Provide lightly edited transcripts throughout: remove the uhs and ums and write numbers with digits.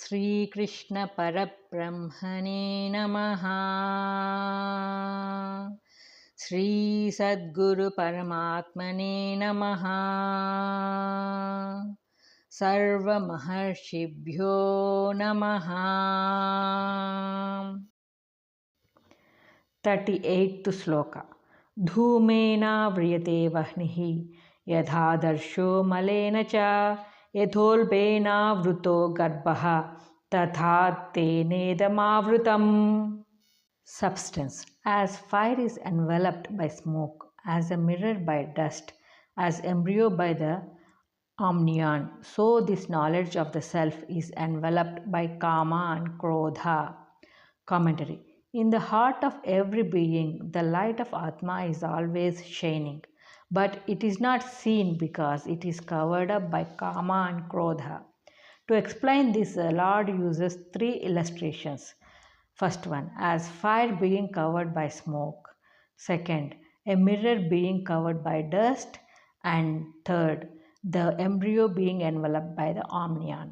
Sri Krishna Parabrahmane Namaha. Sri Sadguru Paramatmane Namaha. Sarva Maharshibhyo Namaha. 38th Sloka. Dhumena vriyate vahnihi yadhadarshyo malena cha yatholbena vruto garbha tatha tenedamavrutam. Substance. As fire is enveloped by smoke, as a mirror by dust, as embryo by the omnion, so this knowledge of the self is enveloped by kama and krodha. Commentary. In the heart of every being, the light of Atma is always shining, but it is not seen because it is covered up by Kama and Krodha. To explain this, the Lord uses three illustrations. First one, as fire being covered by smoke. Second, a mirror being covered by dust. And third, the embryo being enveloped by the omnion.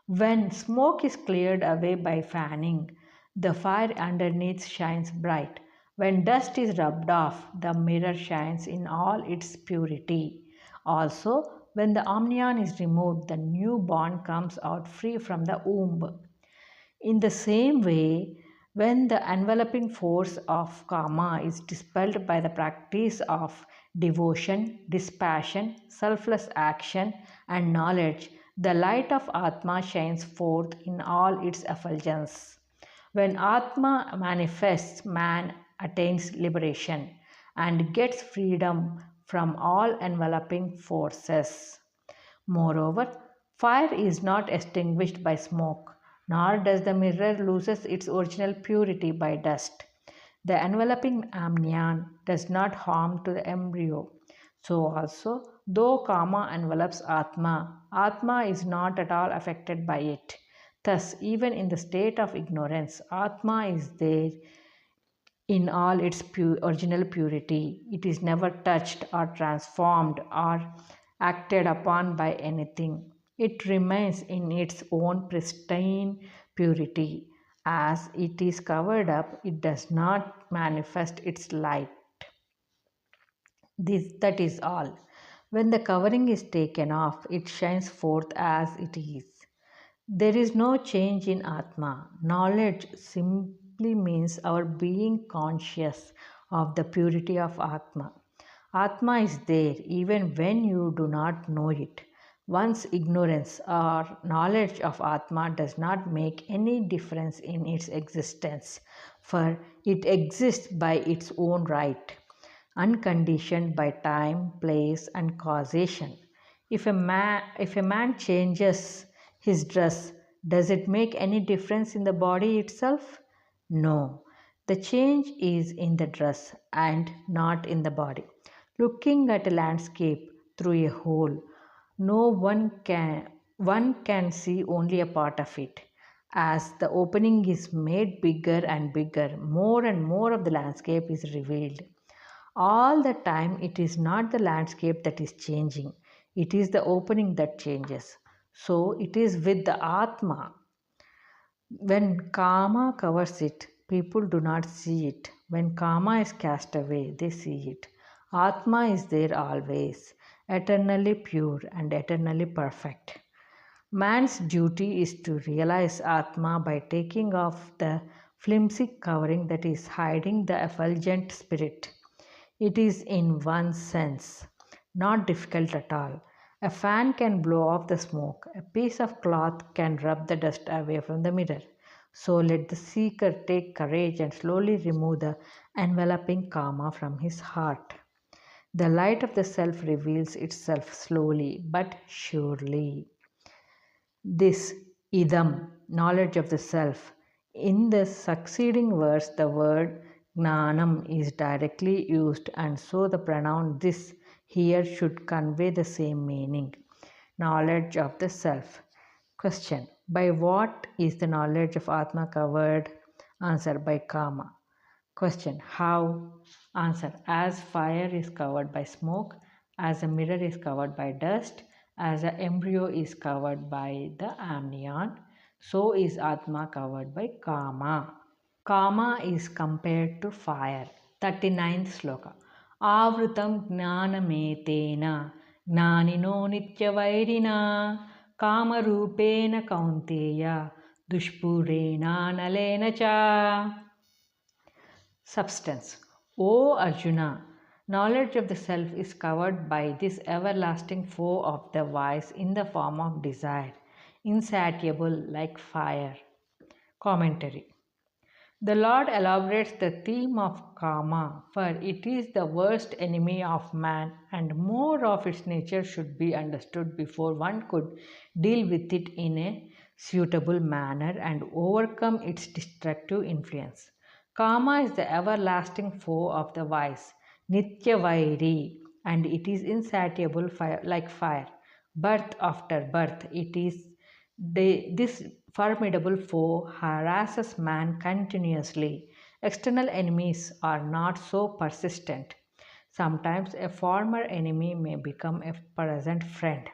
When smoke is cleared away by fanning, the fire underneath shines bright. When dust is rubbed off, the mirror shines in all its purity. Also, when the omnion is removed, the newborn comes out free from the womb. In the same way, when the enveloping force of karma is dispelled by the practice of devotion, dispassion, selfless action, and knowledge, the light of Atma shines forth in all its effulgence. When Atma manifests, man attains liberation and gets freedom from all enveloping forces. Moreover, fire is not extinguished by smoke, nor does the mirror loses its original purity by dust. The enveloping omnion does not harm to the embryo. So also, though Kama envelops Atma, Atma is not at all affected by it. Thus, even in the state of ignorance, Atma is there in all its original purity. It is never touched or transformed or acted upon by anything. It remains in its own pristine purity. As it is covered up, it does not manifest its light. That is all. When the covering is taken off, it shines forth as it is. There is no change in Atma. Knowledge simply means our being conscious of the purity of Atma. Atma is there even when you do not know it. One's ignorance or knowledge of Atma does not make any difference in its existence, for it exists by its own right, unconditioned by time, place, and causation. If a man changes his dress, does it make any difference in the body itself? No. The change is in the dress and not in the body. Looking at a landscape through a hole, no one can see only a part of it. As the opening is made bigger and bigger, more and more of the landscape is revealed. All the time, it is not the landscape that is changing, it is the opening that changes. So, it is with the Atma. When karma covers it, people do not see it. When karma is cast away, they see it. Atma is there always, eternally pure and eternally perfect. Man's duty is to realize Atma by taking off the flimsy covering that is hiding the effulgent spirit. It is, in one sense, not difficult at all. A fan can blow off the smoke, a piece of cloth can rub the dust away from the mirror. So let the seeker take courage and slowly remove the enveloping karma from his heart. The light of the self reveals itself slowly but surely. This idam, knowledge of the self. In the succeeding verse, the word gnanam is directly used, and so the pronoun this here should convey the same meaning. Knowledge of the self. Question. By what is the knowledge of Atma covered? Answer. By Kama. Question. How? Answer. As fire is covered by smoke, as a mirror is covered by dust, as an embryo is covered by the amnion, So is Atma covered by Kama. Kama is compared to fire. 39th sloka. Avrutam gnanametena gnanino nityavairina kamarupena kaunteya dushpurena nalena cha. Substance. O Arjuna, knowledge of the self is covered by this everlasting foe of the wise in the form of desire, insatiable like fire. Commentary. The Lord elaborates the theme of karma, for it is the worst enemy of man, and more of its nature should be understood before one could deal with it in a suitable manner and overcome its destructive influence. Karma is the everlasting foe of the wise, Nitya Vairi, and it is insatiable like fire. Birth after birth, this formidable foe harasses man continuously. External enemies are not so persistent. Sometimes a former enemy may become a present friend,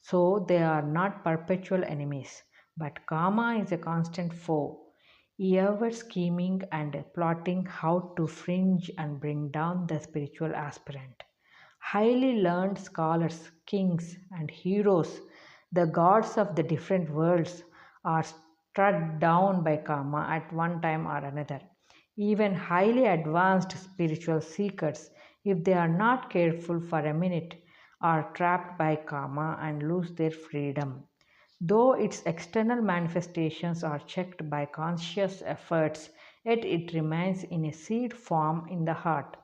so they are not perpetual enemies. But karma is a constant foe, ever scheming and plotting how to fringe and bring down the spiritual aspirant. Highly learned scholars, kings, and heroes, the gods of the different worlds, are struck down by karma at one time or another. Even highly advanced spiritual seekers, if they are not careful for a minute, are trapped by karma and lose their freedom. Though its external manifestations are checked by conscious efforts, yet it remains in a seed form in the heart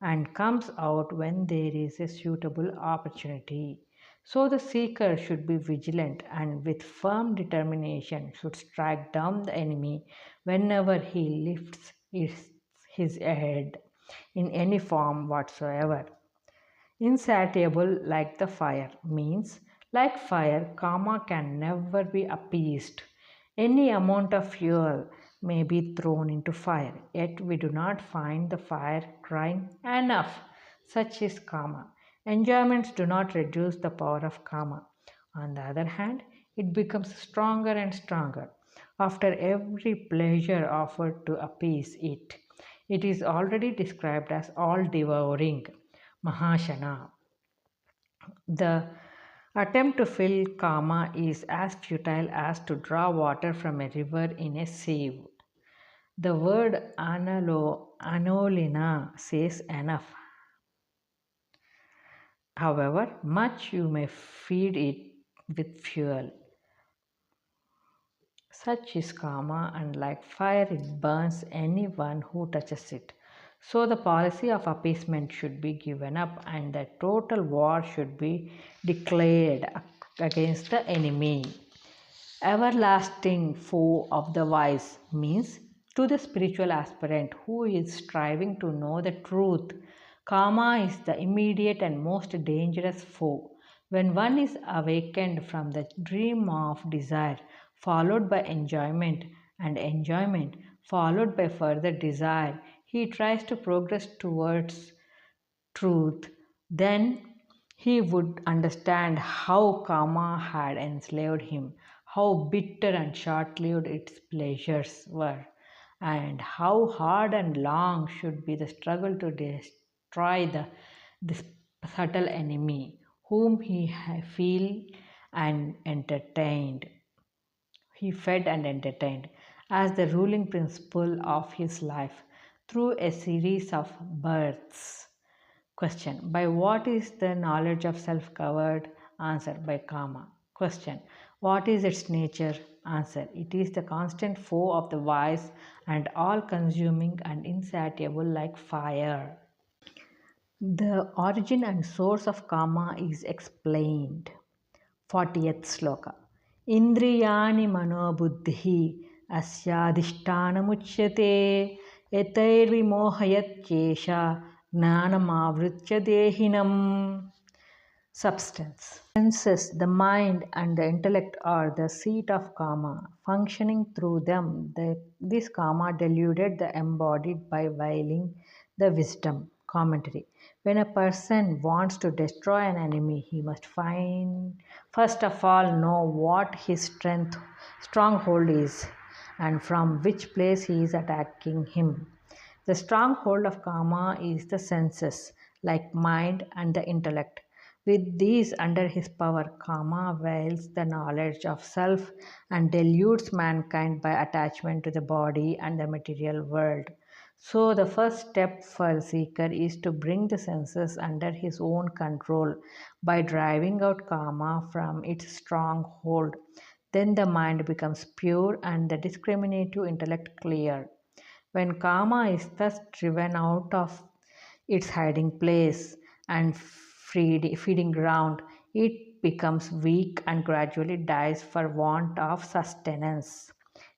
and comes out when there is a suitable opportunity. So the seeker should be vigilant and with firm determination should strike down the enemy whenever he lifts his head in any form whatsoever. Insatiable like the fire means, like fire, karma can never be appeased. Any amount of fuel may be thrown into fire, yet we do not find the fire crying enough. Such is karma. Enjoyments do not reduce the power of karma. On the other hand, it becomes stronger and stronger after every pleasure offered to appease it. It is already described as all devouring. Mahashana. The attempt to fill karma is as futile as to draw water from a river in a sieve. The word anolina says enough. However much you may feed it with fuel. Such is karma, and like fire, it burns anyone who touches it. So, the policy of appeasement should be given up, and the total war should be declared against the enemy. Everlasting foe of the wise means to the spiritual aspirant who is striving to know the truth. Karma is the immediate and most dangerous foe. When one is awakened from the dream of desire, followed by enjoyment, and enjoyment, followed by further desire, he tries to progress towards truth, then he would understand how karma had enslaved him, how bitter and short lived its pleasures were, and how hard and long should be the struggle to destroy this subtle enemy whom feel and entertained. He fed and entertained as the ruling principle of his life through a series of births. Question. By what is the knowledge of self covered? Answer. By karma. Question. What is its nature? Answer. It is the constant foe of the wise and all consuming and insatiable like fire. The origin and source of karma is explained. 40th sloka. Indriyani manobuddhi asyadhishtanamuchyate etairvimohayatyesha gnanamavritya dehinam. Substance. Senses, the mind and the intellect are the seat of karma. Functioning through them, this karma deluded the embodied by veiling the wisdom. Commentary. When a person wants to destroy an enemy, he must first of all know what his stronghold is and from which place he is attacking him. The stronghold of karma is the senses, like mind and the intellect. With these under his power, karma veils the knowledge of self and deludes mankind by attachment to the body and the material world. So, the first step for the seeker is to bring the senses under his own control by driving out karma from its stronghold. Then the mind becomes pure and the discriminative intellect clear. When karma is thus driven out of its hiding place and feeding ground, it becomes weak and gradually dies for want of sustenance.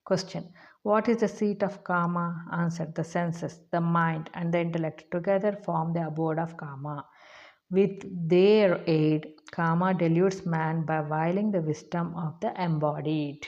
Question. What is the seat of karma? Answer. The senses, the mind, and the intellect together form the abode of karma. With their aid, karma deludes man by violating the wisdom of the embodied.